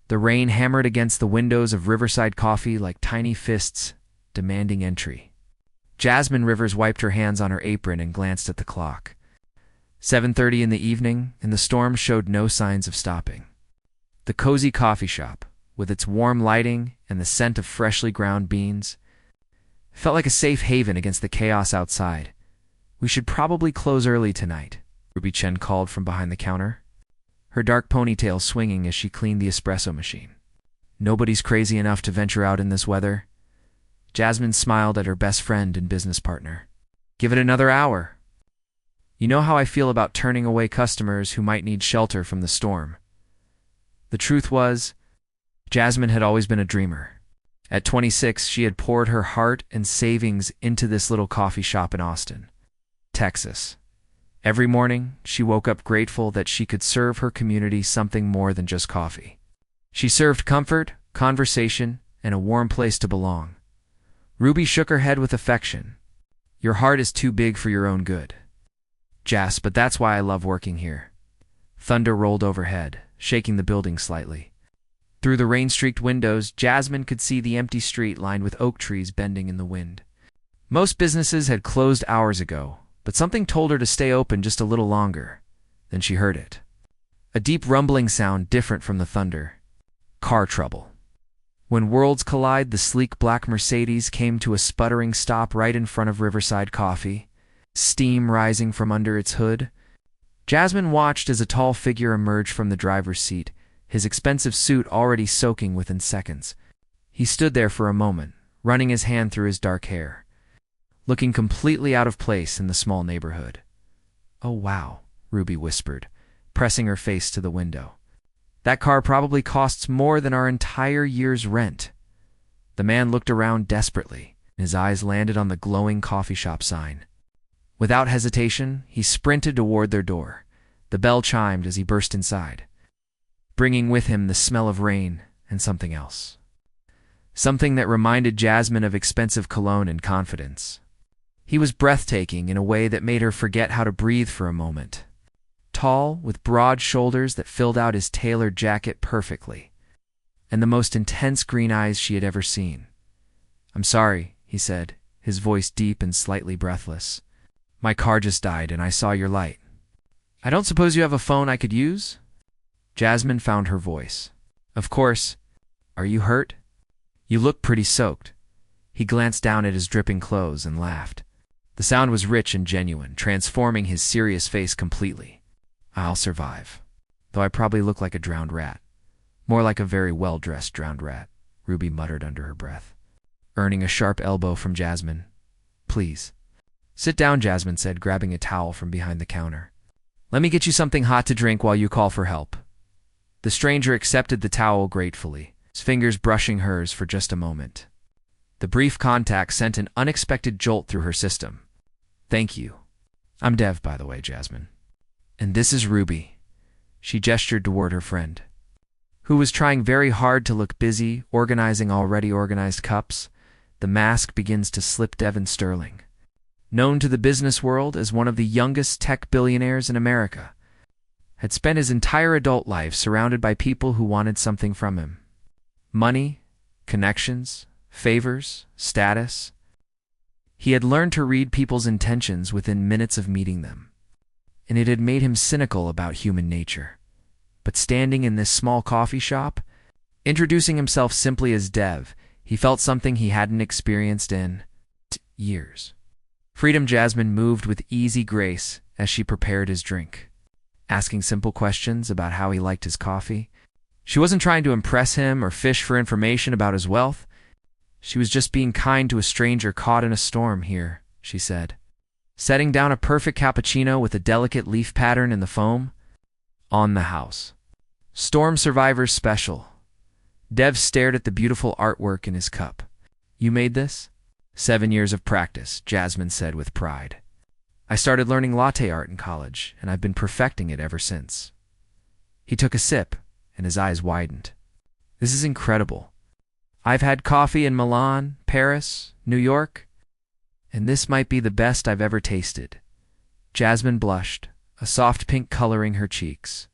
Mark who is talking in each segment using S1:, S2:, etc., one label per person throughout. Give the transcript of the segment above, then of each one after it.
S1: The rain hammered against the windows of Riverside Coffee like tiny fists, demanding entry. Jasmine Rivers wiped her hands on her apron and glanced at the clock. 7:30 in the evening, and the storm showed no signs of stopping. The cozy coffee shop, with its warm lighting and the scent of freshly ground beans, felt like a safe haven against the chaos outside. "We should probably close early tonight," Ruby Chen called from behind the counter, her dark ponytail swinging as she cleaned the espresso machine. "Nobody's crazy enough to venture out in this weather." Jasmine smiled at her best friend and business partner. "Give it another hour. You know how I feel about turning away customers who might need shelter from the storm." The truth was, Jasmine had always been a dreamer. At 26, she had poured her heart and savings into this little coffee shop in Austin, Texas. Every morning, she woke up grateful that she could serve her community something more than just coffee. She served comfort, conversation, and a warm place to belong. Ruby shook her head with affection. "Your heart is too big for your own good, Jas, but that's why I love working here." Thunder rolled overhead, shaking the building slightly. Through the rain-streaked windows, Jasmine could see the empty street lined with oak trees bending in the wind. Most businesses had closed hours ago, but something told her to stay open just a little longer. Then she heard it. A deep rumbling sound different from the thunder. Car trouble. When worlds collide, the sleek black Mercedes came to a sputtering stop right in front of Riverside Coffee, steam rising from under its hood. Jasmine watched as a tall figure emerged from the driver's seat, his expensive suit already soaking within seconds. He stood there for a moment, running his hand through his dark hair, looking completely out of place in the small neighborhood. "Oh wow," Ruby whispered, pressing her face to the window. "That car probably costs more than our entire year's rent." The man looked around desperately, and his eyes landed on the glowing coffee shop sign. Without hesitation, he sprinted toward their door. The bell chimed as he burst inside, bringing with him the smell of rain and something else. Something that reminded Jasmine of expensive cologne and confidence. He was breathtaking in a way that made her forget how to breathe for a moment. Tall, with broad shoulders that filled out his tailored jacket perfectly, and the most intense green eyes she had ever seen. "I'm sorry," he said, his voice deep and slightly breathless. "My car just died and I saw your light. I don't suppose you have a phone I could use?" Jasmine found her voice. "Of course. Are you hurt? You look pretty soaked." He glanced down at his dripping clothes and laughed. The sound was rich and genuine, transforming his serious face completely. "I'll survive. Though I probably look like a drowned rat. More like a very well-dressed drowned rat," Ruby muttered under her breath, earning a sharp elbow from Jasmine. "Please." "Sit down," Jasmine said, grabbing a towel from behind the counter. "Let me get you something hot to drink while you call for help." The stranger accepted the towel gratefully, his fingers brushing hers for just a moment. The brief contact sent an unexpected jolt through her system. "Thank you. I'm Dev, by the way, Jasmine. And this is Ruby." She gestured toward her friend, who was trying very hard to look busy, organizing already organized cups. "The mask begins to slip. Devon Sterling, known to the business world as one of the youngest tech billionaires in America, had spent his entire adult life surrounded by people who wanted something from him. Money, connections, favors, status. He had learned to read people's intentions within minutes of meeting them, and it had made him cynical about human nature. But standing in this small coffee shop, introducing himself simply as Dev, he felt something he hadn't experienced in years. Freedom. Jasmine moved with easy grace as she prepared his drink, asking simple questions about how he liked his coffee. She wasn't trying to impress him or fish for information about his wealth. She was just being kind to a stranger caught in a storm here, she said, setting down a perfect cappuccino with a delicate leaf pattern in the foam. "On the house. Storm Survivors Special." Dev stared at the beautiful artwork in his cup. "You made this?" 7 years of practice," Jasmine said with pride. "I started learning latte art in college, and I've been perfecting it ever since." He took a sip, and his eyes widened. "This is incredible. I've had coffee in Milan, Paris, New York, and this might be the best I've ever tasted." Jasmine blushed, a soft pink coloring her cheeks.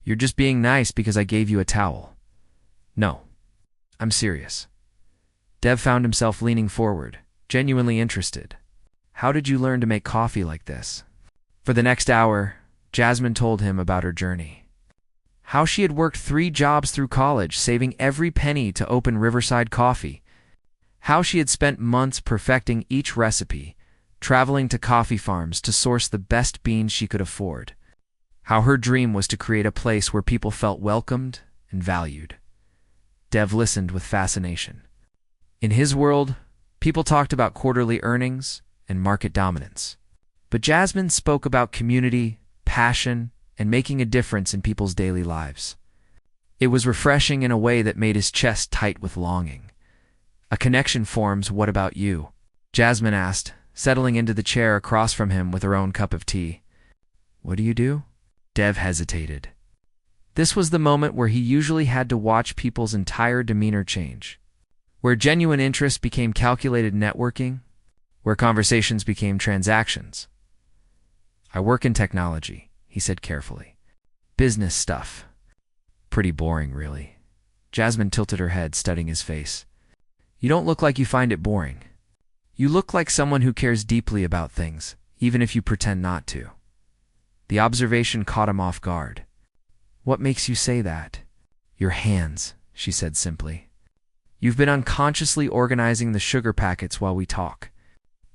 S1: "You're just being nice because I gave you a towel." No, I'm serious. Dev found himself leaning forward, genuinely interested. How did you learn to make coffee like this? For the next hour, Jasmine told him about her journey. How she had worked 3 jobs through college, saving every penny to open Riverside Coffee. How she had spent months perfecting each recipe, traveling to coffee farms to source the best beans she could afford. How her dream was to create a place where people felt welcomed and valued. Dev listened with fascination. In his world, people talked about quarterly earnings and market dominance. But Jasmine spoke about community, passion, and making a difference in people's daily lives. It was refreshing in a way that made his chest tight with longing. A connection forms. What about you? Jasmine asked, settling into the chair across from him with her own cup of tea. What do you do? Dev hesitated. This was the moment where he usually had to watch people's entire demeanor change, where genuine interest became calculated networking, where conversations became transactions. I work in technology, he said carefully. Business stuff. Pretty boring, really. Jasmine tilted her head, studying his face. You don't look like you find it boring. You look like someone who cares deeply about things, even if you pretend not to. The observation caught him off guard. What makes you say that? Your hands, she said simply. You've been unconsciously organizing the sugar packets while we talk.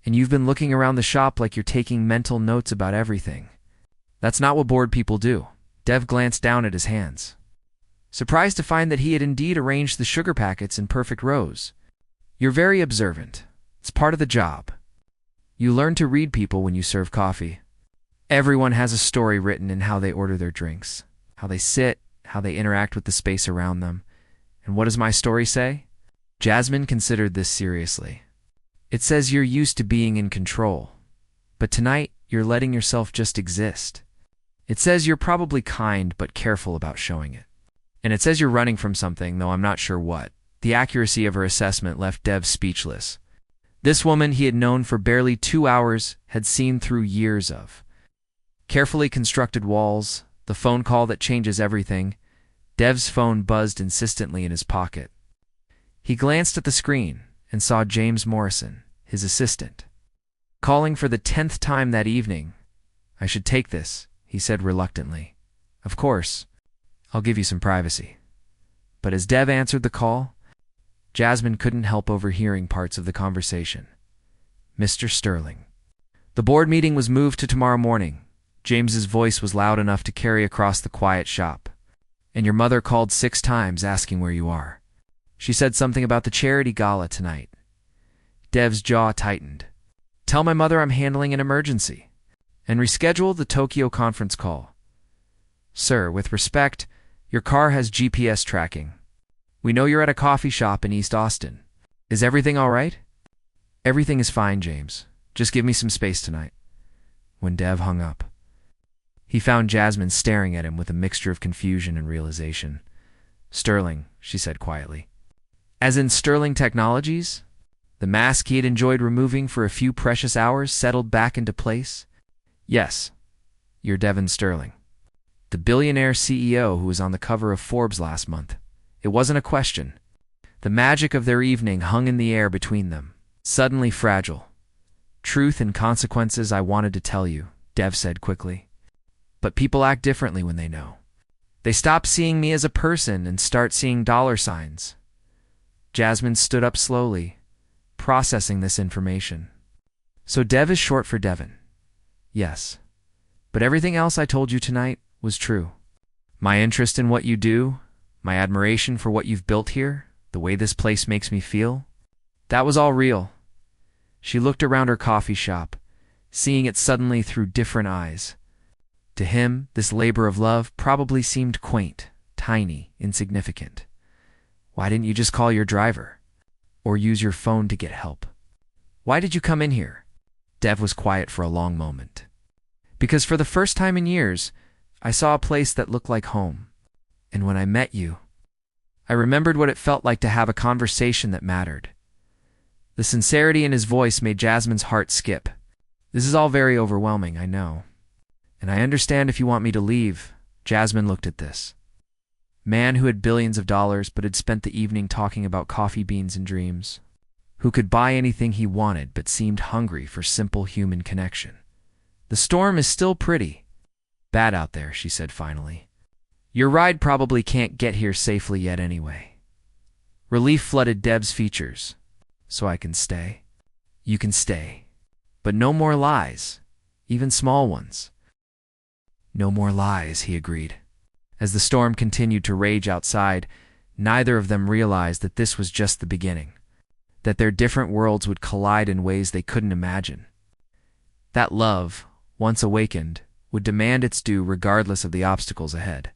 S1: And you've been looking around the shop like you're taking mental notes about everything. That's not what bored people do. Dev glanced down at his hands, surprised to find that he had indeed arranged the sugar packets in perfect rows. You're very observant. It's part of the job. You learn to read people when you serve coffee. Everyone has a story written in how they order their drinks, how they sit, how they interact with the space around them. And what does my story say? Jasmine considered this seriously. It says you're used to being in control, but tonight you're letting yourself just exist. It says you're probably kind but careful about showing it. And it says you're running from something, though I'm not sure what. The accuracy of her assessment left Dev speechless. This woman he had known for barely 2 hours had seen through years of carefully constructed walls, the phone call that changes everything. Dev's phone buzzed insistently in his pocket. He glanced at the screen and saw James Morrison, his assistant, calling for the 10th time that evening. I should take this, he said reluctantly. Of course, I'll give you some privacy. But as Dev answered the call, Jasmine couldn't help overhearing parts of the conversation. Mr. Sterling. The board meeting was moved to tomorrow morning. James's voice was loud enough to carry across the quiet shop. And your mother called 6 times asking where you are. She said something about the charity gala tonight. Dev's jaw tightened. Tell my mother I'm handling an emergency. And reschedule the Tokyo conference call. Sir, with respect, your car has GPS tracking. We know you're at a coffee shop in East Austin. Is everything all right? Everything is fine, James. Just give me some space tonight. When Dev hung up, he found Jasmine staring at him with a mixture of confusion and realization. Sterling, she said quietly. As in Sterling Technologies? The mask he had enjoyed removing for a few precious hours settled back into place? Yes, you're Devon Sterling, the billionaire CEO who was on the cover of Forbes last month. It wasn't a question. The magic of their evening hung in the air between them, suddenly fragile. Truth and consequences I wanted to tell you, Dev said quickly. But people act differently when they know. They stop seeing me as a person and start seeing dollar signs. Jasmine stood up slowly, processing this information. So Dev is short for Devon. Yes. But everything else I told you tonight was true. My interest in what you do, my admiration for what you've built here, the way this place makes me feel, that was all real. She looked around her coffee shop, seeing it suddenly through different eyes. To him, this labor of love probably seemed quaint, tiny, insignificant. Why didn't you just call your driver? Or use your phone to get help? Why did you come in here? Dev was quiet for a long moment. Because for the first time in years, I saw a place that looked like home. And when I met you, I remembered what it felt like to have a conversation that mattered. The sincerity in his voice made Jasmine's heart skip. This is all very overwhelming, I know. And I understand if you want me to leave. Jasmine looked at this. Man who had billions of dollars but had spent the evening talking about coffee beans and dreams. Who could buy anything he wanted but seemed hungry for simple human connection. "The storm is still pretty bad out there," she said finally. "Your ride probably can't get here safely yet anyway." Relief flooded Dev's features. "So I can stay?" "You can stay. But no more lies, even small ones." "No more lies," he agreed. As the storm continued to rage outside, neither of them realized that this was just the beginning, that their different worlds would collide in ways they couldn't imagine. That love, once awakened, would demand its due regardless of the obstacles ahead.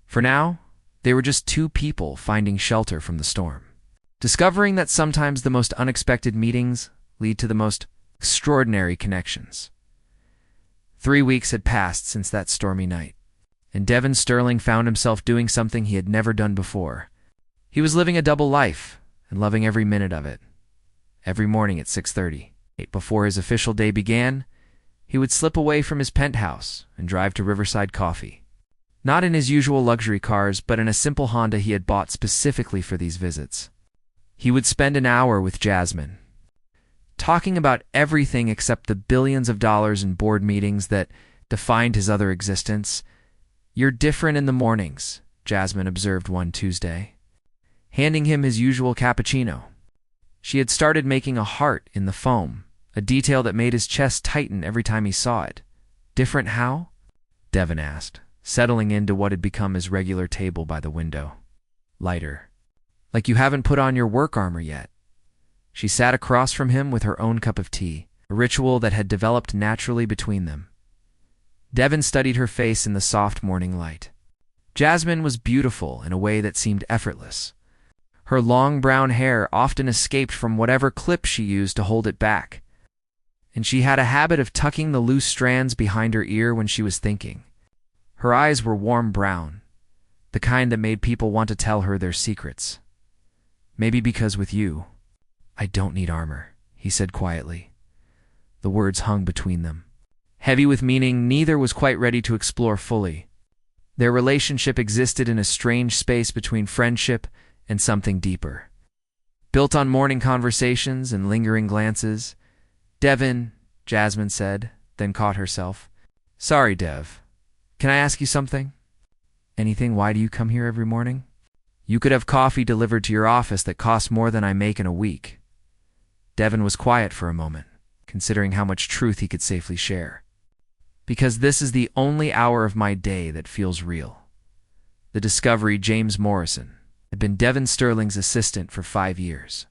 S1: For now, they were just two people finding shelter from the storm, discovering that sometimes the most unexpected meetings lead to the most extraordinary connections. 3 weeks had passed since that stormy night, and Devon Sterling found himself doing something he had never done before. He was living a double life and loving every minute of it. Every morning at 6:30, before his official day began, he would slip away from his penthouse and drive to Riverside Coffee. Not in his usual luxury cars, but in a simple Honda he had bought specifically for these visits. He would spend an hour with Jasmine, talking about everything except the billions of dollars in board meetings that defined his other existence. "You're different in the mornings," Jasmine observed one Tuesday, handing him his usual cappuccino. She had started making a heart in the foam, a detail that made his chest tighten every time he saw it. "Different how?" Devon asked, settling into what had become his regular table by the window. "Lighter. Like you haven't put on your work armor yet." She sat across from him with her own cup of tea, a ritual that had developed naturally between them. Devon studied her face in the soft morning light. Jasmine was beautiful in a way that seemed effortless. Her long brown hair often escaped from whatever clip she used to hold it back, and she had a habit of tucking the loose strands behind her ear when she was thinking. Her eyes were warm brown, the kind that made people want to tell her their secrets. "Maybe because with you, I don't need armor," he said quietly. The words hung between them, heavy with meaning neither was quite ready to explore fully. Their relationship existed in a strange space between friendship and something deeper. Built on morning conversations and lingering glances. "Devon," Jasmine said, then caught herself. "Sorry, Dev. Can I ask you something?" "Anything? Why do you come here every morning?" "You could have coffee delivered to your office that costs more than I make in a week." Devon was quiet for a moment, considering how much truth he could safely share. "Because this is the only hour of my day that feels real." The discovery, James Morrison, had been Devon Sterling's assistant for 5 years,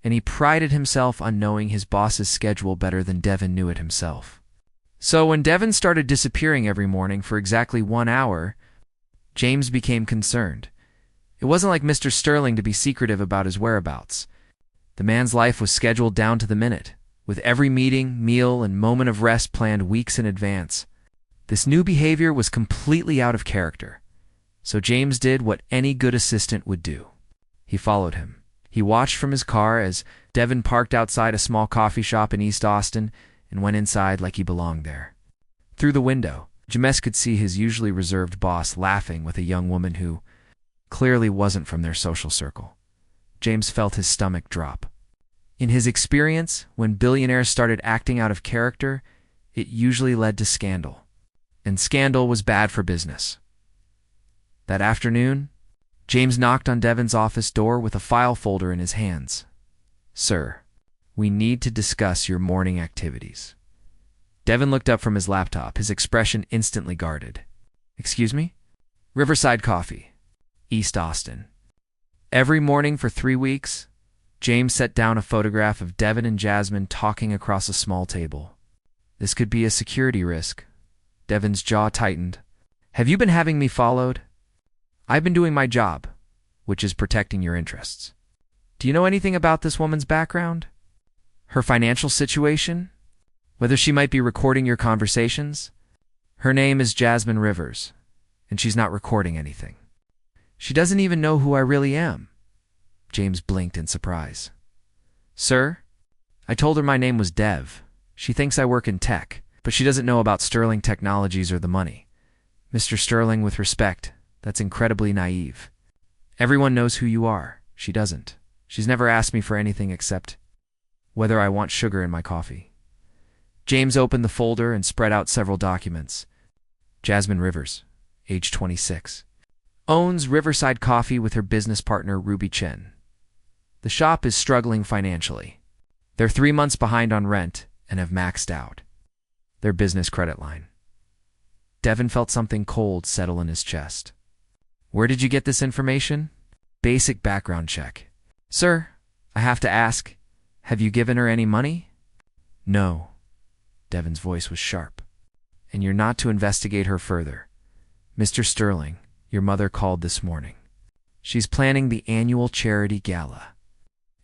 S1: and he prided himself on knowing his boss's schedule better than Devon knew it himself. So when Devon started disappearing every morning for exactly 1 hour, James became concerned. It wasn't like Mr. Sterling to be secretive about his whereabouts. The man's life was scheduled down to the minute, with every meeting, meal, and moment of rest planned weeks in advance. This new behavior was completely out of character, so James did what any good assistant would do. He followed him. He watched from his car as Devon parked outside a small coffee shop in East Austin and went inside like he belonged there. Through the window, James could see his usually reserved boss laughing with a young woman who clearly wasn't from their social circle. James felt his stomach drop. In his experience, when billionaires started acting out of character, it usually led to scandal. And scandal was bad for business. That afternoon, James knocked on Devon's office door with a file folder in his hands. "Sir, we need to discuss your morning activities." Devon looked up from his laptop, his expression instantly guarded. "Excuse me?" "Riverside Coffee, East Austin." Every morning for 3 weeks, James set down a photograph of Devon and Jasmine talking across a small table. "This could be a security risk." Devon's jaw tightened. "Have you been having me followed?" "I've been doing my job, which is protecting your interests." "Do you know anything about this woman's background? Her financial situation? Whether she might be recording your conversations?" "Her name is Jasmine Rivers, and she's not recording anything." "She doesn't even know who I really am." James blinked in surprise. "Sir, I told her my name was Dev. She thinks I work in tech, but she doesn't know about Sterling Technologies or the money." "Mr. Sterling, with respect," That's incredibly naive. Everyone knows who you are. She doesn't. She's never asked me for anything except whether I want sugar in my coffee. James opened the folder and spread out several documents. Jasmine Rivers, age 26. Owns Riverside Coffee with her business partner Ruby Chen. The shop is struggling financially. They're 3 months behind on rent and have maxed out their business credit line. Devon felt something cold settle in his chest. Where did you get this information? Basic background check. Sir, I have to ask, have you given her any money? No. Devon's voice was sharp. And you're not to investigate her further. Mr. Sterling, your mother called this morning. She's planning the annual charity gala,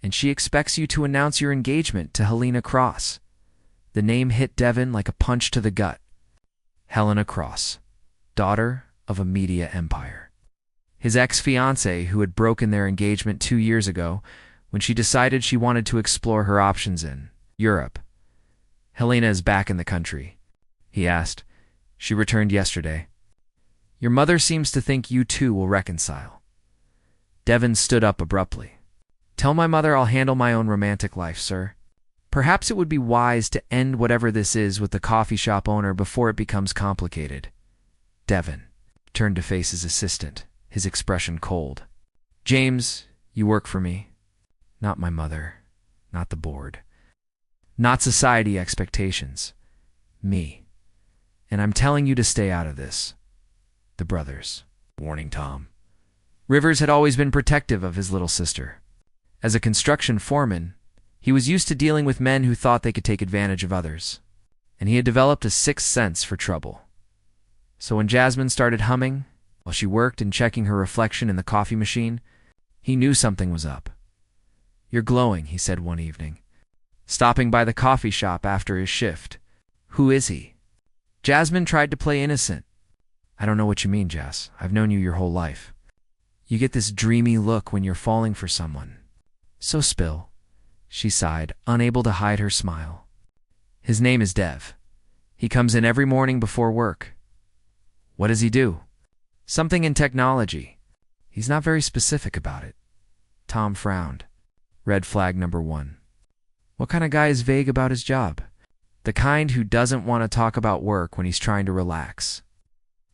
S1: and she expects you to announce your engagement to Helena Cross. The name hit Devon like a punch to the gut. Helena Cross, daughter of a media empire. His ex-fiancée who had broken their engagement 2 years ago when she decided she wanted to explore her options in Europe. Helena is back in the country, he asked. She returned yesterday. Your mother seems to think you two will reconcile. Devon stood up abruptly. Tell my mother I'll handle my own romantic life, sir. Perhaps it would be wise to end whatever this is with the coffee shop owner before it becomes complicated. Devon turned to face his assistant, his expression cold. James, you work for me. Not my mother, not the board. Not society expectations. Me. And I'm telling you to stay out of this. The brothers, warning Tom. Rivers had always been protective of his little sister. As a construction foreman, he was used to dealing with men who thought they could take advantage of others, and he had developed a sixth sense for trouble. So when Jasmine started humming, while she worked and checking her reflection in the coffee machine, he knew something was up. You're glowing, he said one evening, stopping by the coffee shop after his shift. Who is he? Jasmine tried to play innocent. I don't know what you mean, Jess. I've known you your whole life. You get this dreamy look when you're falling for someone. So spill. She sighed, unable to hide her smile. His name is Dev. He comes in every morning before work. What does he do? Something in technology. He's not very specific about it. Tom frowned. Red flag number 1. What kind of guy is vague about his job? The kind who doesn't want to talk about work when he's trying to relax.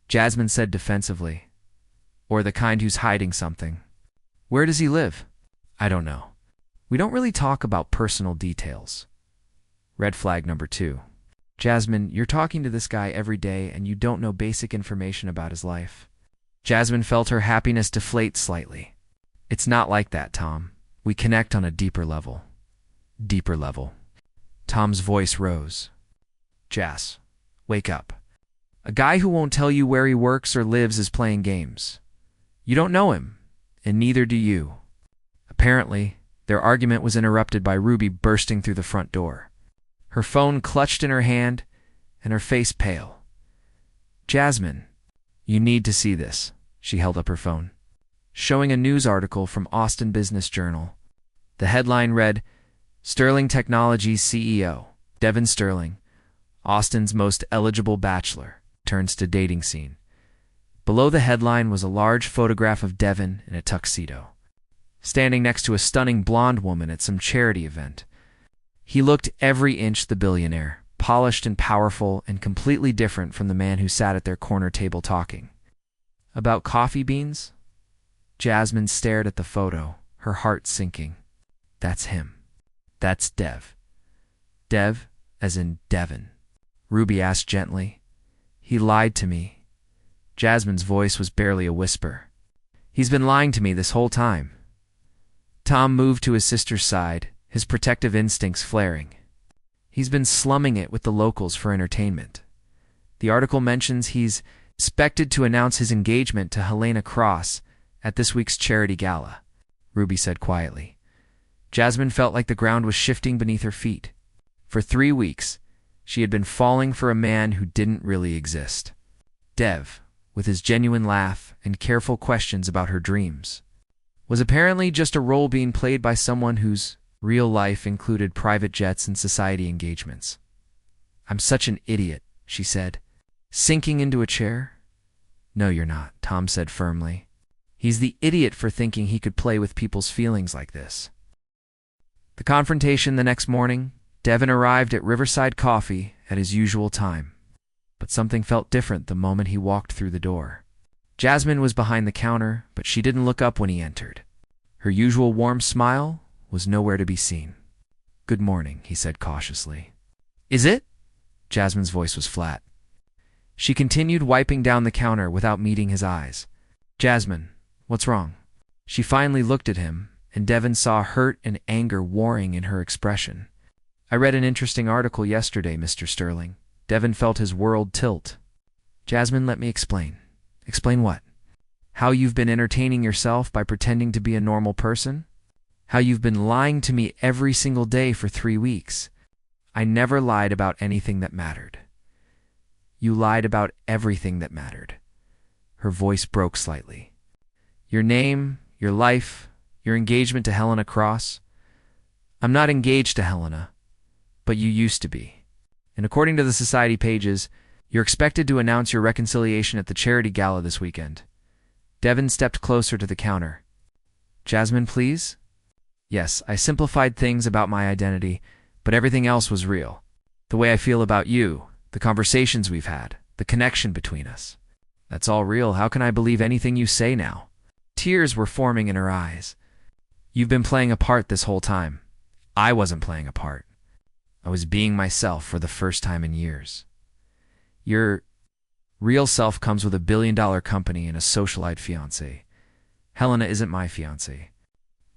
S1: Jasmine said defensively. Or the kind who's hiding something. Where does he live? I don't know. We don't really talk about personal details. Red flag number 2. Jasmine, you're talking to this guy every day and you don't know basic information about his life. Jasmine felt her happiness deflate slightly. It's not like that, Tom. We connect on a deeper level. Deeper level. Tom's voice rose. Jas, wake up. A guy who won't tell you where he works or lives is playing games. You don't know him, and neither do you. Apparently, their argument was interrupted by Ruby bursting through the front door. Her phone clutched in her hand, and her face pale. Jasmine, you need to see this. She held up her phone, showing a news article from Austin Business Journal. The headline read, Sterling Technologies CEO, Devon Sterling, Austin's most eligible bachelor, turns to dating scene. Below the headline was a large photograph of Devon in a tuxedo, standing next to a stunning blonde woman at some charity event. He looked every inch the billionaire, polished and powerful and completely different from the man who sat at their corner table talking. About coffee beans? Jasmine stared at the photo, her heart sinking. That's him. That's Dev. Dev, as in Devon. Ruby asked gently. He lied to me. Jasmine's voice was barely a whisper. He's been lying to me this whole time. Tom moved to his sister's side, his protective instincts flaring. He's been slumming it with the locals for entertainment. The article mentions he's expected to announce his engagement to Helena Cross at this week's charity gala, Ruby said quietly. Jasmine felt like the ground was shifting beneath her feet. For 3 weeks, she had been falling for a man who didn't really exist. Dev, with his genuine laugh and careful questions about her dreams, was apparently just a role being played by someone whose real life included private jets and society engagements. I'm such an idiot, she said, sinking into a chair. No, you're not, Tom said firmly. He's the idiot for thinking he could play with people's feelings like this. The confrontation the next morning, Devon arrived at Riverside Coffee at his usual time. But something felt different the moment he walked through the door. Jasmine was behind the counter, but she didn't look up when he entered. Her usual warm smile was nowhere to be seen. "Good morning," he said cautiously. "Is it?" Jasmine's voice was flat. She continued wiping down the counter without meeting his eyes. "Jasmine, what's wrong?" She finally looked at him, and Devon saw hurt and anger warring in her expression. "I read an interesting article yesterday, Mr. Sterling." Devon felt his world tilt. "Jasmine, let me explain." "Explain what?" "How you've been entertaining yourself by pretending to be a normal person? How you've been lying to me every single day for 3 weeks. I never lied about anything that mattered." "You lied about everything that mattered." Her voice broke slightly. "Your name, your life, your engagement to Helena Cross." "I'm not engaged to Helena, but you used to be. And according to the society pages, you're expected to announce your reconciliation at the charity gala this weekend." Devon stepped closer to the counter. "Jasmine, please?" "Yes, I simplified things about my identity, but everything else was real. The way I feel about you, the conversations we've had, the connection between us. That's all real. How can I believe anything you say now?" Tears were forming in her eyes. "You've been playing a part this whole time. I wasn't playing a part. I was being myself for the first time in years. Your real self comes with a billion-dollar company and a socialite fiancé. Helena isn't my fiancé.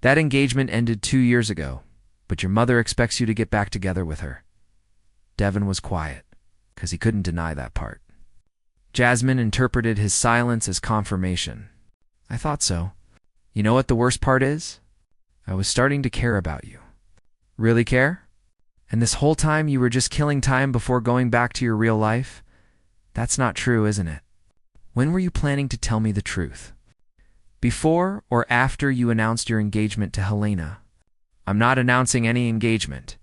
S1: That engagement ended 2 years ago, but your mother expects you to get back together with her." Devon was quiet, because he couldn't deny that part. Jasmine interpreted his silence as confirmation. "I thought so. You know what the worst part is? I was starting to care about you." "Really care? And this whole time you were just killing time before going back to your real life? That's not true, isn't it? When were you planning to tell me the truth? Before or after you announced your engagement to Helena?" "I'm not announcing any engagement,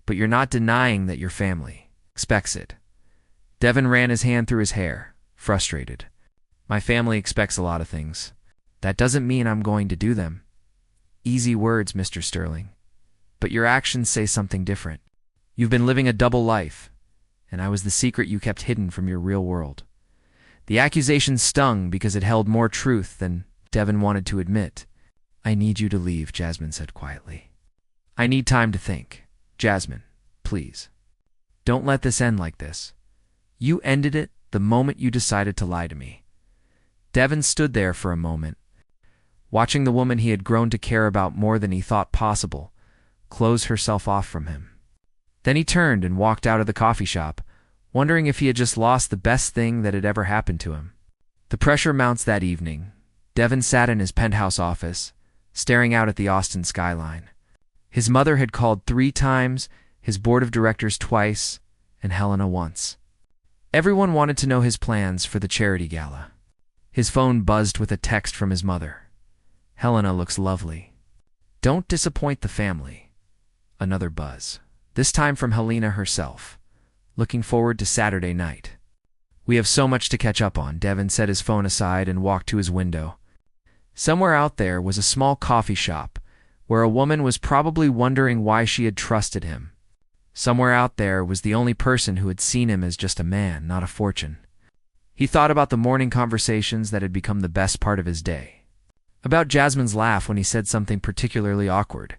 S1: but you're not denying that your family expects it." Devon ran his hand through his hair, frustrated. "My family expects a lot of things. That doesn't mean I'm going to do them." "Easy words, Mr. Sterling. But your actions say something different. You've been living a double life, and I was the secret you kept hidden from your real world." The accusation stung because it held more truth than Devon wanted to admit. "I need you to leave," Jasmine said quietly. "I need time to think. Jasmine, please. Don't let this end like this. You ended it the moment you decided to lie to me." Devon stood there for a moment, watching the woman he had grown to care about more than he thought possible close herself off from him. Then he turned and walked out of the coffee shop, wondering if he had just lost the best thing that had ever happened to him. The pressure mounts that evening. Devon sat in his penthouse office, staring out at the Austin skyline. His mother had called 3 times, his board of directors twice, and Helena once. Everyone wanted to know his plans for the charity gala. His phone buzzed with a text from his mother. "Helena looks lovely. Don't disappoint the family." Another buzz, this time from Helena herself. "Looking forward to Saturday night." "We have so much to catch up on." Devon set his phone aside and walked to his window. Somewhere out there was a small coffee shop where a woman was probably wondering why she had trusted him. Somewhere out there was the only person who had seen him as just a man, not a fortune. He thought about the morning conversations that had become the best part of his day. About Jasmine's laugh when he said something particularly awkward.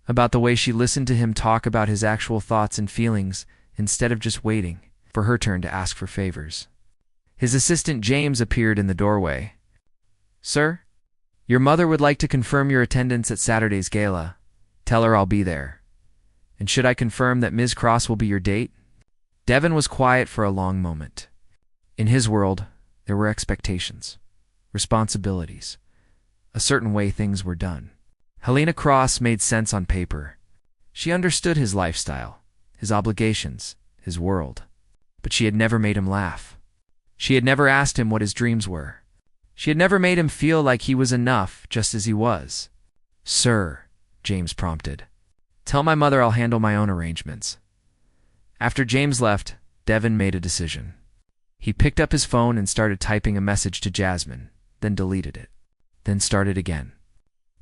S1: About the way she listened to him talk about his actual thoughts and feelings instead of just waiting for her turn to ask for favors. His assistant James appeared in the doorway. "Sir, your mother would like to confirm your attendance at Saturday's gala. Tell her I'll be there. And should I confirm that Ms. Cross will be your date?" Devon was quiet for a long moment. In his world, there were expectations, responsibilities, a certain way things were done. Helena Cross made sense on paper. She understood his lifestyle, his obligations, his world. But she had never made him laugh. She had never asked him what his dreams were. She had never made him feel like he was enough just as he was. "Sir," James prompted, "tell my mother I'll handle my own arrangements." After James left, Devon made a decision. He picked up his phone and started typing a message to Jasmine, then deleted it, then started again.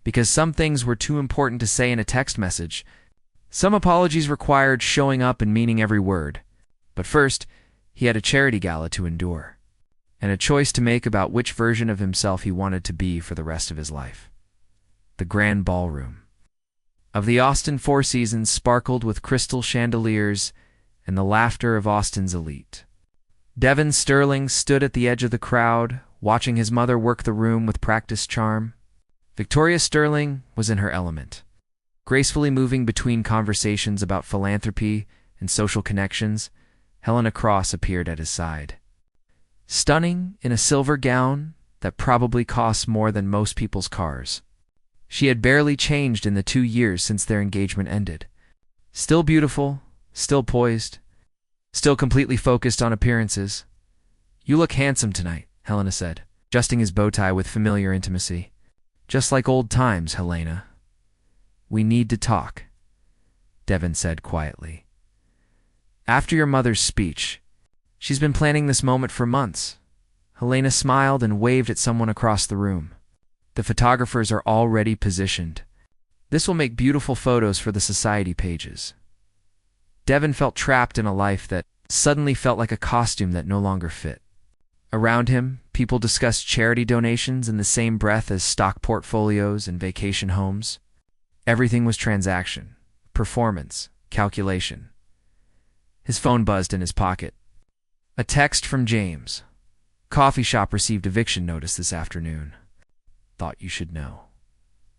S1: Because some things were too important to say in a text message, some apologies required showing up and meaning every word. But first, he had a charity gala to endure, and a choice to make about which version of himself he wanted to be for the rest of his life. The Grand Ballroom of the Austin Four Seasons sparkled with crystal chandeliers and the laughter of Austin's elite. Devon Sterling stood at the edge of the crowd, watching his mother work the room with practiced charm. Victoria Sterling was in her element, gracefully moving between conversations about philanthropy and social connections. Helena Cross appeared at his side, stunning in a silver gown that probably costs more than most people's cars. She had barely changed in the 2 years since their engagement ended. Still beautiful, still poised, still completely focused on appearances. "You look handsome tonight," Helena said, adjusting his bow tie with familiar intimacy. "Just like old times, Helena." "We need to talk," Devon said quietly. "After your mother's speech, she's been planning this moment for months." Helena smiled and waved at someone across the room. "The photographers are already positioned. This will make beautiful photos for the society pages." Devon felt trapped in a life that suddenly felt like a costume that no longer fit. Around him, people discussed charity donations in the same breath as stock portfolios and vacation homes. Everything was transaction, performance, calculation. His phone buzzed in his pocket. A text from James. "Coffee shop received eviction notice this afternoon. Thought you should know."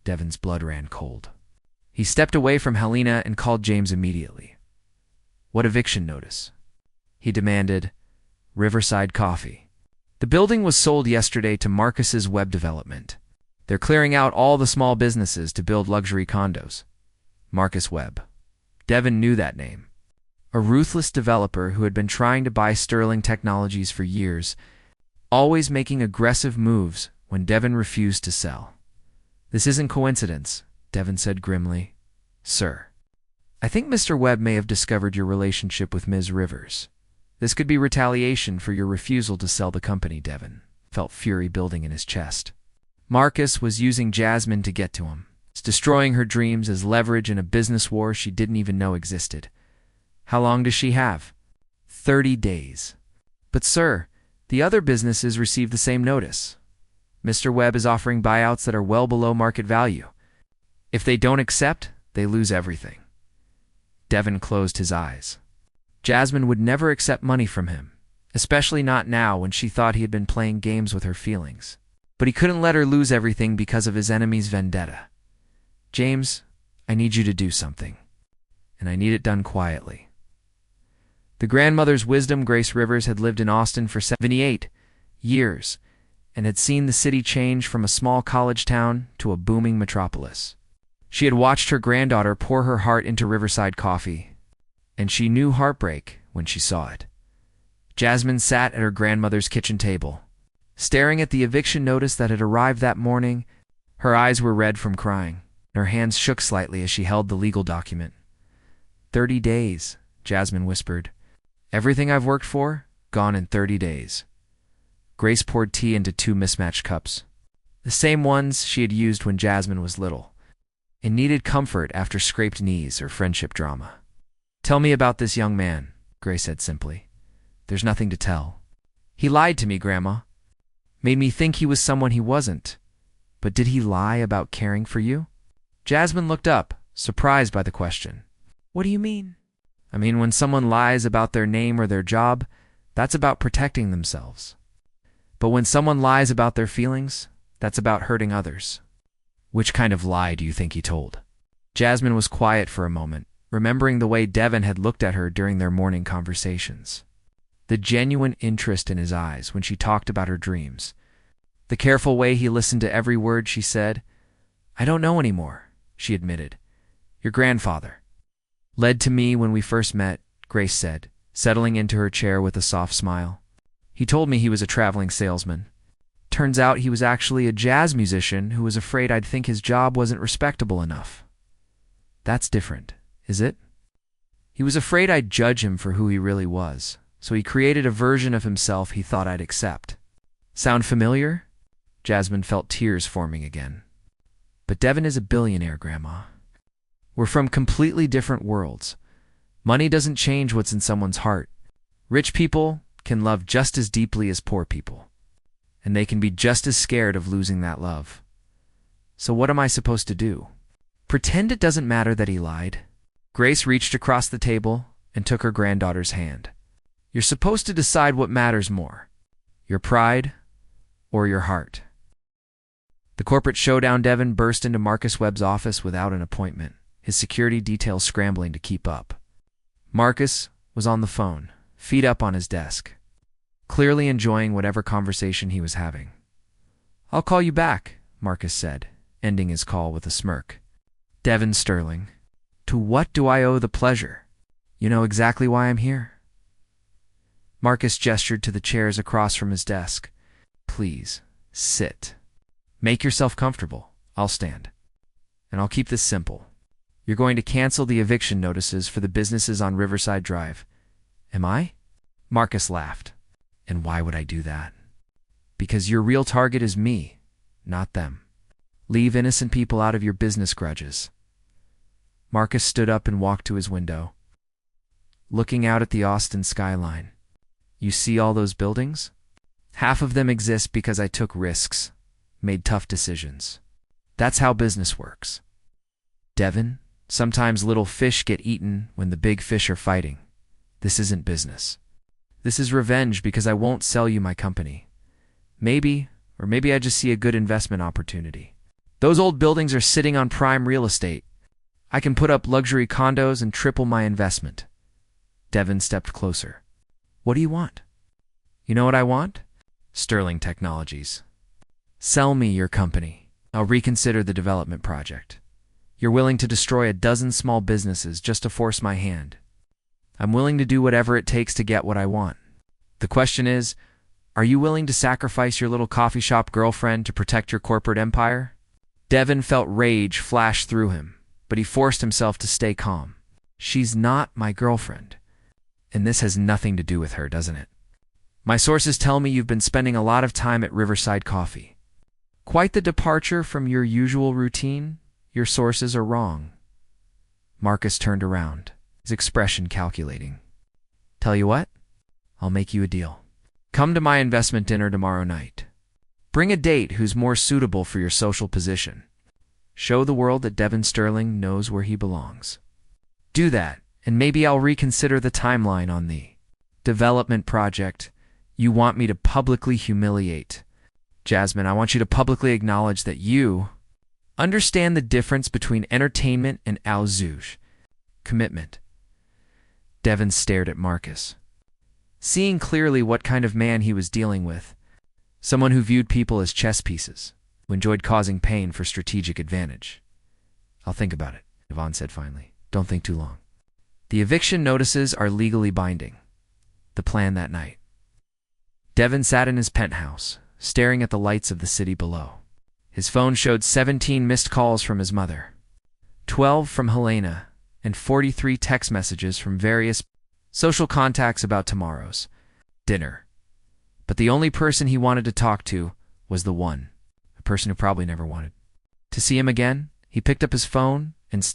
S1: Devon's blood ran cold. He stepped away from Helena and called James immediately. "What eviction notice?" he demanded. "Riverside Coffee. The building was sold yesterday to Marcus's web development. They're clearing out all the small businesses to build luxury condos." Marcus Webb. Devon knew that name. A ruthless developer who had been trying to buy Sterling Technologies for years, always making aggressive moves when Devon refused to sell. "This isn't coincidence," Devon said grimly. "Sir, I think Mr. Webb may have discovered your relationship with Ms. Rivers. This could be retaliation for your refusal to sell the company." Devon felt fury building in his chest. Marcus was using Jasmine to get to him, destroying her dreams as leverage in a business war she didn't even know existed. "How long does she have?" 30 days. "But sir, the other businesses received the same notice. Mr. Webb is offering buyouts that are well below market value. If they don't accept, they lose everything." Devon closed his eyes. Jasmine would never accept money from him, especially not now when she thought he had been playing games with her feelings. But he couldn't let her lose everything because of his enemy's vendetta. "James, I need you to do something, and I need it done quietly." The grandmother's wisdom, Grace Rivers, had lived in Austin for 78 years and had seen the city change from a small college town to a booming metropolis. She had watched her granddaughter pour her heart into Riverside Coffee, and she knew heartbreak when she saw it. Jasmine sat at her grandmother's kitchen table, staring at the eviction notice that had arrived that morning. Her eyes were red from crying, and her hands shook slightly as she held the legal document. 30 days, Jasmine whispered. "Everything I've worked for, gone in 30 days. Grace poured tea into 2 mismatched cups, the same ones she had used when Jasmine was little, and needed comfort after scraped knees or friendship drama. "Tell me about this young man," Grace said simply. "There's nothing to tell. He lied to me, Grandma. Made me think he was someone he wasn't. But did he lie about caring for you?" Jasmine looked up, surprised by the question. "What do you mean?" "I mean, when someone lies about their name or their job, that's about protecting themselves. But when someone lies about their feelings, that's about hurting others." "Which kind of lie do you think he told?" Jasmine was quiet for a moment, remembering the way Devon had looked at her during their morning conversations. The genuine interest in his eyes when she talked about her dreams. The careful way he listened to every word she said. "I don't know anymore," she admitted. "Your grandfather led to me when we first met," Grace said, settling into her chair with a soft smile. "He told me he was a traveling salesman. Turns out he was actually a jazz musician who was afraid I'd think his job wasn't respectable enough." "That's different, is it?" "He was afraid I'd judge him for who he really was," so he created a version of himself he thought I'd accept. Sound familiar? Jasmine felt tears forming again. But Devon is a billionaire, Grandma. We're from completely different worlds. Money doesn't change what's in someone's heart. Rich people can love just as deeply as poor people, and they can be just as scared of losing that love. So what am I supposed to do? Pretend it doesn't matter that he lied? Grace reached across the table and took her granddaughter's hand. You're supposed to decide what matters more, your pride or your heart. The corporate showdown Devon burst into Marcus Webb's office without an appointment, his security detail scrambling to keep up. Marcus was on the phone, feet up on his desk, clearly enjoying whatever conversation he was having. I'll call you back, Marcus said, ending his call with a smirk. Devon Sterling, to what do I owe the pleasure? You know exactly why I'm here. Marcus gestured to the chairs across from his desk. Please, sit. Make yourself comfortable. I'll stand. And I'll keep this simple. You're going to cancel the eviction notices for the businesses on Riverside Drive. Am I? Marcus laughed. And why would I do that? Because your real target is me, not them. Leave innocent people out of your business grudges. Marcus stood up and walked to his window, looking out at the Austin skyline. You see all those buildings? Half of them exist because I took risks, made tough decisions. That's how business works. Devon, sometimes little fish get eaten when the big fish are fighting. This isn't business. This is revenge because I won't sell you my company. Maybe I just see a good investment opportunity. Those old buildings are sitting on prime real estate. I can put up luxury condos and triple my investment. Devon stepped closer. What do you want? You know what I want? Sterling Technologies. Sell me your company. I'll reconsider the development project. You're willing to destroy a dozen small businesses just to force my hand. I'm willing to do whatever it takes to get what I want. The question is, are you willing to sacrifice your little coffee shop girlfriend to protect your corporate empire? Devon felt rage flash through him, but he forced himself to stay calm. She's not my girlfriend. And this has nothing to do with her, doesn't it? My sources tell me you've been spending a lot of time at Riverside Coffee. Quite the departure from your usual routine. Your sources are wrong. Marcus turned around, his expression calculating. Tell you what? I'll make you a deal. Come to my investment dinner tomorrow night. Bring a date who's more suitable for your social position. Show the world that Devon Sterling knows where he belongs. Do that, and maybe I'll reconsider the timeline on the development project you want me to publicly humiliate. Jasmine, I want you to publicly acknowledge that you understand the difference between entertainment and al-zouj, commitment. Devon stared at Marcus, seeing clearly what kind of man he was dealing with. Someone who viewed people as chess pieces, who enjoyed causing pain for strategic advantage. I'll think about it, Devon said finally. Don't think too long. The eviction notices are legally binding. The plan that night. Devon sat in his penthouse, staring at the lights of the city below. His phone showed 17 missed calls from his mother, 12 from Helena, and 43 text messages from various social contacts about tomorrow's dinner. But the only person he wanted to talk to was the one, a person who probably never wanted to see him again. He picked up his phone and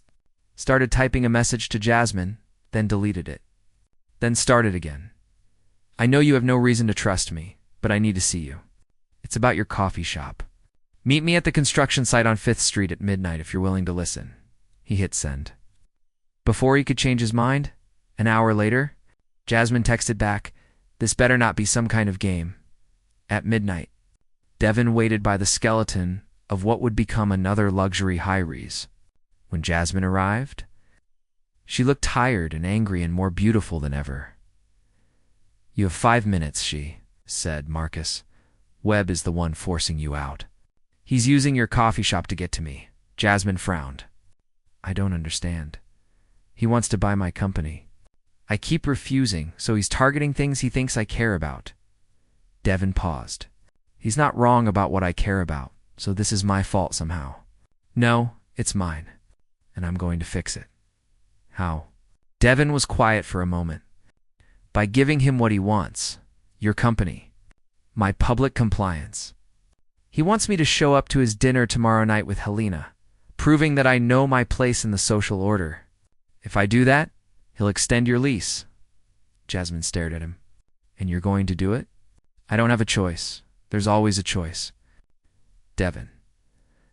S1: started typing a message to Jasmine, then deleted it. Then started again. I know you have no reason to trust me, but I need to see you. It's about your coffee shop. Meet me at the construction site on 5th Street at midnight if you're willing to listen. He hit send. Before he could change his mind, an hour later, Jasmine texted back, this better not be some kind of game. At midnight, Devon waited by the skeleton of what would become another luxury high-rise. When Jasmine arrived, she looked tired and angry and more beautiful than ever. You have 5 minutes, she said, Marcus. Webb is the one forcing you out. He's using your coffee shop to get to me. Jasmine frowned. I don't understand. He wants to buy my company. I keep refusing, so he's targeting things he thinks I care about. Devon paused. He's not wrong about what I care about, so this is my fault somehow. No, it's mine, and I'm going to fix it. How? Devon was quiet for a moment. By giving him what he wants, your company, my public compliance. He wants me to show up to his dinner tomorrow night with Helena, proving that I know my place in the social order. If I do that, he'll extend your lease. Jasmine stared at him. And you're going to do it? I don't have a choice. There's always a choice. Devon.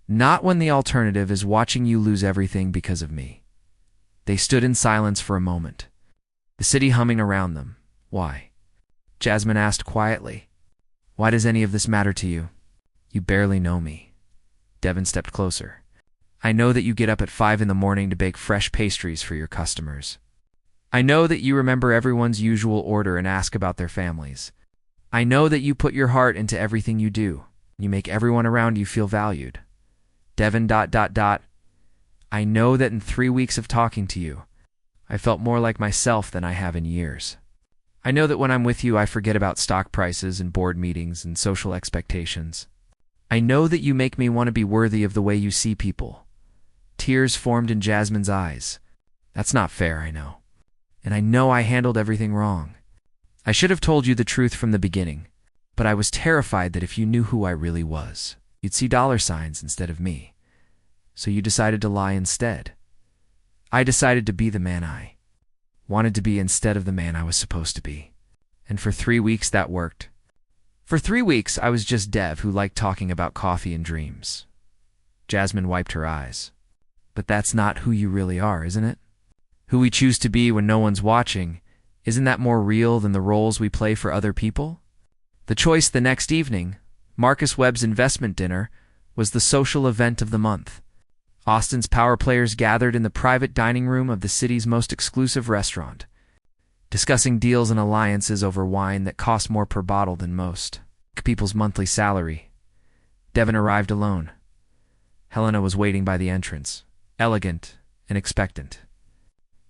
S1: Not when the alternative is watching you lose everything because of me. They stood in silence for a moment, the city humming around them. Why? Jasmine asked quietly. Why does any of this matter to you? You barely know me. Devon stepped closer. I know that you get up at 5 in the morning to bake fresh pastries for your customers. I know that you remember everyone's usual order and ask about their families. I know that you put your heart into everything you do. You make everyone around you feel valued. Devon ... I know that in 3 weeks of talking to you, I felt more like myself than I have in years. I know that when I'm with you, I forget about stock prices and board meetings and social expectations. I know that you make me want to be worthy of the way you see people. Tears formed in Jasmine's eyes. That's not fair, I know. And I know I handled everything wrong. I should have told you the truth from the beginning, but I was terrified that if you knew who I really was, you'd see dollar signs instead of me. So you decided to lie instead. I decided to be the man I wanted to be instead of the man I was supposed to be. And for 3 weeks that worked. For 3 weeks I was just Dev who liked talking about coffee and dreams. Jasmine wiped her eyes. But that's not who you really are, isn't it? Who we choose to be when no one's watching, isn't that more real than the roles we play for other people? The choice the next evening, Marcus Webb's investment dinner, was the social event of the month. Austin's power players gathered in the private dining room of the city's most exclusive restaurant, discussing deals and alliances over wine that cost more per bottle than most people's monthly salary. Devon arrived alone. Helena was waiting by the entrance, elegant and expectant.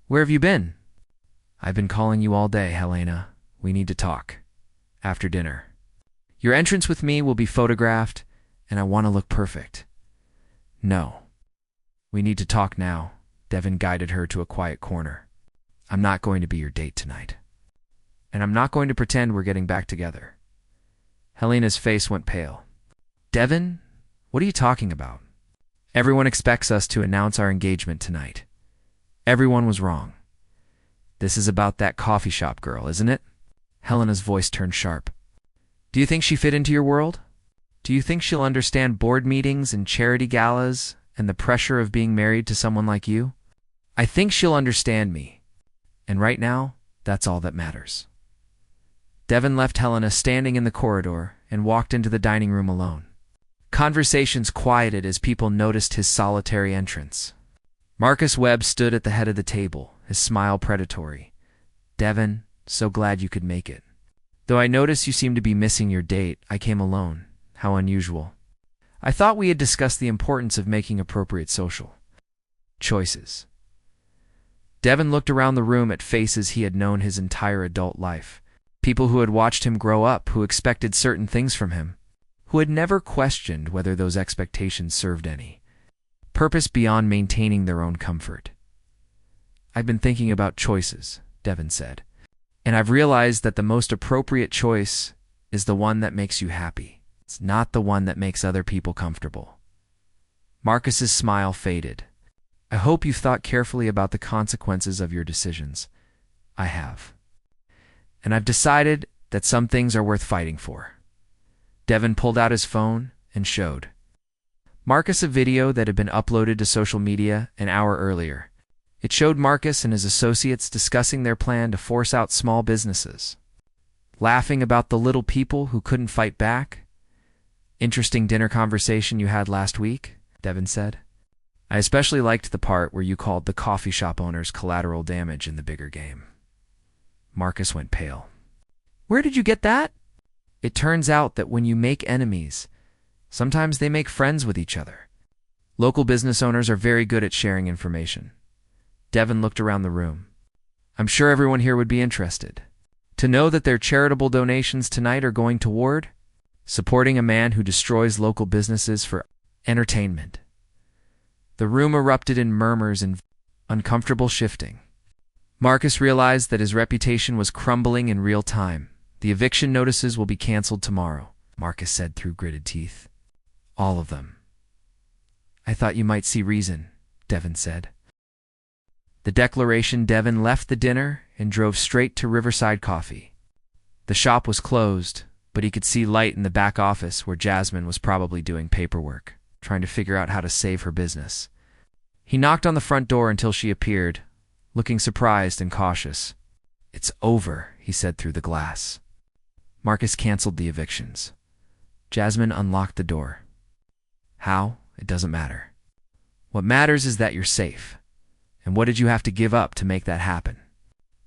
S1: Where have you been? I've been calling you all day, Helena. We need to talk. After dinner. Your entrance with me will be photographed, and I want to look perfect. No. We need to talk now. Devon guided her to a quiet corner. I'm not going to be your date tonight. And I'm not going to pretend we're getting back together. Helena's face went pale. Devon, what are you talking about? Everyone expects us to announce our engagement tonight. Everyone was wrong. This is about that coffee shop girl, isn't it? Helena's voice turned sharp. Do you think she fit into your world? Do you think she'll understand board meetings and charity galas and the pressure of being married to someone like you? I think she'll understand me. And right now, that's all that matters. Devon left Helena standing in the corridor and walked into the dining room alone. Conversations quieted as people noticed his solitary entrance. Marcus Webb stood at the head of the table, his smile predatory. Devon, so glad you could make it. Though I notice you seem to be missing your date, I came alone. How unusual. I thought we had discussed the importance of making appropriate social choices. Devon looked around the room at faces he had known his entire adult life. People who had watched him grow up, who expected certain things from him, who had never questioned whether those expectations served any purpose beyond maintaining their own comfort. I've been thinking about choices, Devon said, and I've realized that the most appropriate choice is the one that makes you happy. It's not the one that makes other people comfortable. Marcus's smile faded. I hope you've thought carefully about the consequences of your decisions. I have. And I've decided that some things are worth fighting for. Devon pulled out his phone and showed Marcus a video that had been uploaded to social media an hour earlier. It showed Marcus and his associates discussing their plan to force out small businesses, laughing about the little people who couldn't fight back. Interesting dinner conversation you had last week, Devon said. I especially liked the part where you called the coffee shop owners collateral damage in the bigger game. Marcus went pale. Where did you get that? It turns out that when you make enemies, sometimes they make friends with each other. Local business owners are very good at sharing information. Devon looked around the room. I'm sure everyone here would be interested to know that their charitable donations tonight are going toward supporting a man who destroys local businesses for entertainment. The room erupted in murmurs and uncomfortable shifting. Marcus realized that his reputation was crumbling in real time. The eviction notices will be canceled tomorrow, Marcus said through gritted teeth. All of them. I thought you might see reason, Devon said. The declaration. Devon left the dinner and drove straight to Riverside Coffee. The shop was closed, but he could see light in the back office where Jasmine was probably doing paperwork, trying to figure out how to save her business. He knocked on the front door until she appeared, looking surprised and cautious. It's over, he said through the glass. Marcus canceled the evictions. Jasmine unlocked the door. How? It doesn't matter. What matters is that you're safe. And what did you have to give up to make that happen?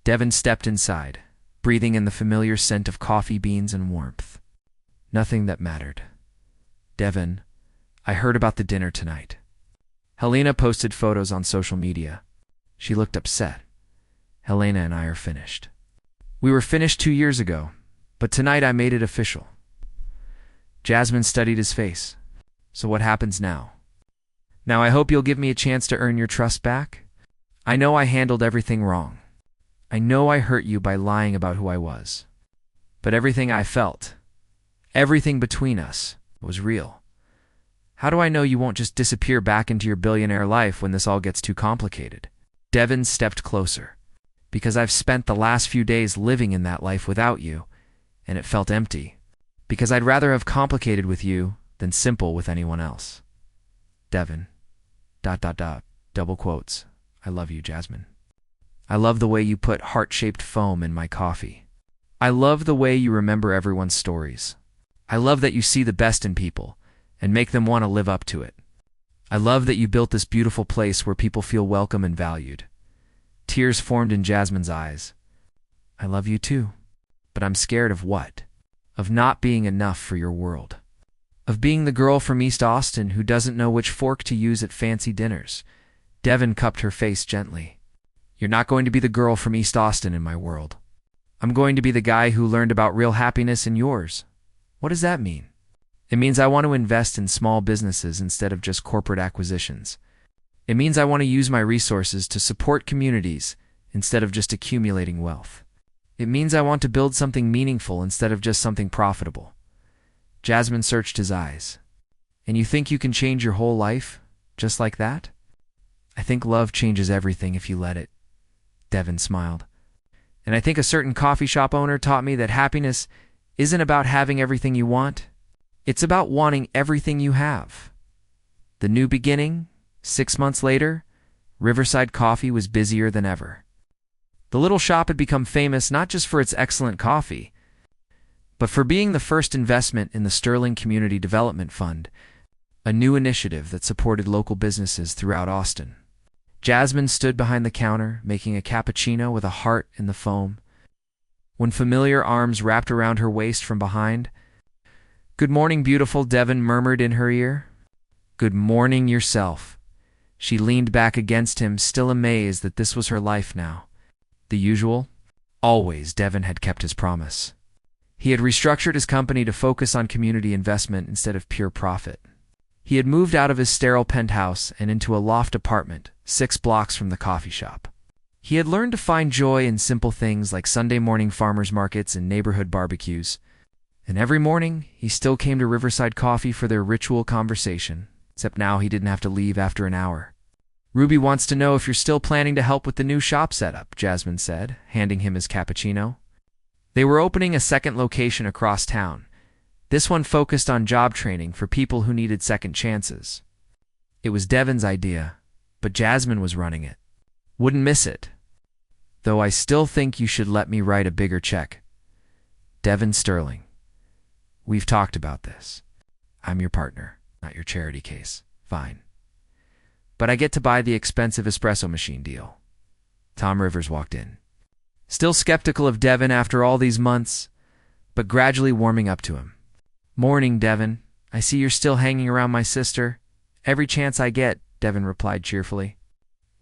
S1: Devon stepped inside, breathing in the familiar scent of coffee beans and warmth. Nothing that mattered. Devon, I heard about the dinner tonight. Helena posted photos on social media. She looked upset. Helena and I are finished. We were finished 2 years ago, but tonight I made it official. Jasmine studied his face. So what happens now? Now I hope you'll give me a chance to earn your trust back. I know I handled everything wrong. I know I hurt you by lying about who I was. But everything I felt, everything between us, was real. How do I know you won't just disappear back into your billionaire life when this all gets too complicated? Devon stepped closer. Because I've spent the last few days living in that life without you, and it felt empty. Because I'd rather have complicated with you than simple with anyone else. Devon, ... double quotes. I love you, Jasmine. I love the way you put heart-shaped foam in my coffee. I love the way you remember everyone's stories. I love that you see the best in people and make them want to live up to it. I love that you built this beautiful place where people feel welcome and valued. Tears formed in Jasmine's eyes. I love you too. But I'm scared of what? Of not being enough for your world. Of being the girl from East Austin who doesn't know which fork to use at fancy dinners. Devon cupped her face gently. You're not going to be the girl from East Austin in my world. I'm going to be the guy who learned about real happiness in yours. What does that mean? It means I want to invest in small businesses instead of just corporate acquisitions. It means I want to use my resources to support communities instead of just accumulating wealth. It means I want to build something meaningful instead of just something profitable. Jasmine searched his eyes. And you think you can change your whole life just like that? I think love changes everything if you let it. Devon smiled. And I think a certain coffee shop owner taught me that happiness isn't about having everything you want. It's about wanting everything you have. The new beginning, 6 months later, Riverside Coffee was busier than ever. The little shop had become famous not just for its excellent coffee, but for being the first investment in the Sterling Community Development Fund, a new initiative that supported local businesses throughout Austin. Jasmine stood behind the counter, making a cappuccino with a heart in the foam. When familiar arms wrapped around her waist from behind, "Good morning, beautiful," Devon murmured in her ear. "Good morning yourself." She leaned back against him, still amazed that this was her life now. The usual? Always Devon had kept his promise. He had restructured his company to focus on community investment instead of pure profit. He had moved out of his sterile penthouse and into a loft apartment, 6 blocks from the coffee shop. He had learned to find joy in simple things like Sunday morning farmers markets and neighborhood barbecues. And every morning, he still came to Riverside Coffee for their ritual conversation, except now he didn't have to leave after an hour. "Ruby wants to know if you're still planning to help with the new shop setup," Jasmine said, handing him his cappuccino. They were opening a second location across town. This one focused on job training for people who needed second chances. It was Devon's idea, but Jasmine was running it. Wouldn't miss it. Though I still think you should let me write a bigger check. Devon Sterling. We've talked about this. I'm your partner, not your charity case. Fine. But I get to buy the expensive espresso machine deal. Tom Rivers walked in. Still skeptical of Devon after all these months, but gradually warming up to him. "Morning, Devon. I see you're still hanging around my sister." "Every chance I get," Devon replied cheerfully.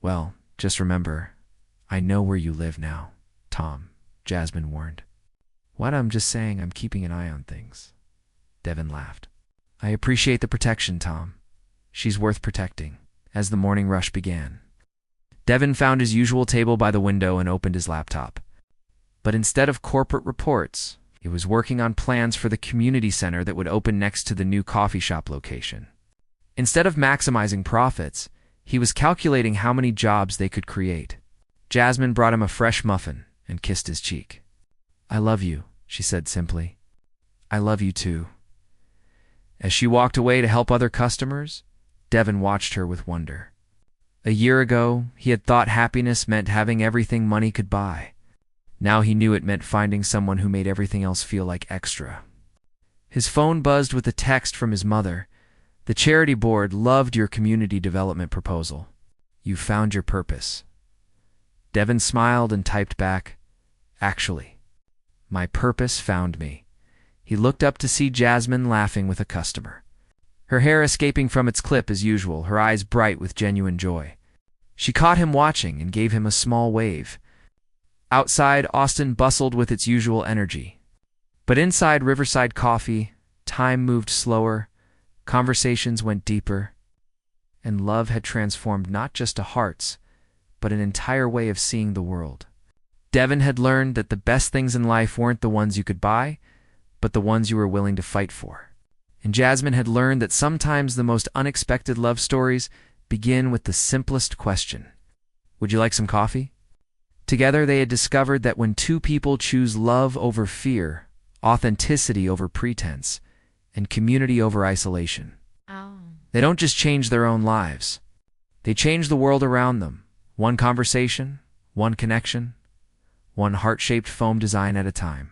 S1: "Well, just remember, I know where you live now, Tom," Jasmine warned. "What? I'm just saying I'm keeping an eye on things." Devon laughed. "I appreciate the protection, Tom. She's worth protecting." As the morning rush began, Devon found his usual table by the window and opened his laptop. But instead of corporate reports, he was working on plans for the community center that would open next to the new coffee shop location. Instead of maximizing profits, he was calculating how many jobs they could create. Jasmine brought him a fresh muffin and kissed his cheek. "I love you," she said simply. "I love you too." As she walked away to help other customers, Devon watched her with wonder. A year ago, he had thought happiness meant having everything money could buy. Now he knew it meant finding someone who made everything else feel like extra. His phone buzzed with a text from his mother. "The charity board loved your community development proposal. You found your purpose." Devon smiled and typed back, "Actually, my purpose found me." He looked up to see Jasmine laughing with a customer. Her hair escaping from its clip as usual, her eyes bright with genuine joy. She caught him watching and gave him a small wave. Outside, Austin bustled with its usual energy. But inside Riverside Coffee, time moved slower, conversations went deeper, and love had transformed not just a hearts, but an entire way of seeing the world. Devon had learned that the best things in life weren't the ones you could buy, but the ones you were willing to fight for. And Jasmine had learned that sometimes the most unexpected love stories begin with the simplest question: "Would you like some coffee?" Together they had discovered that when two people choose love over fear, authenticity over pretense, and community over isolation, they don't just change their own lives. They change the world around them, one conversation, one connection, one heart-shaped foam design at a time.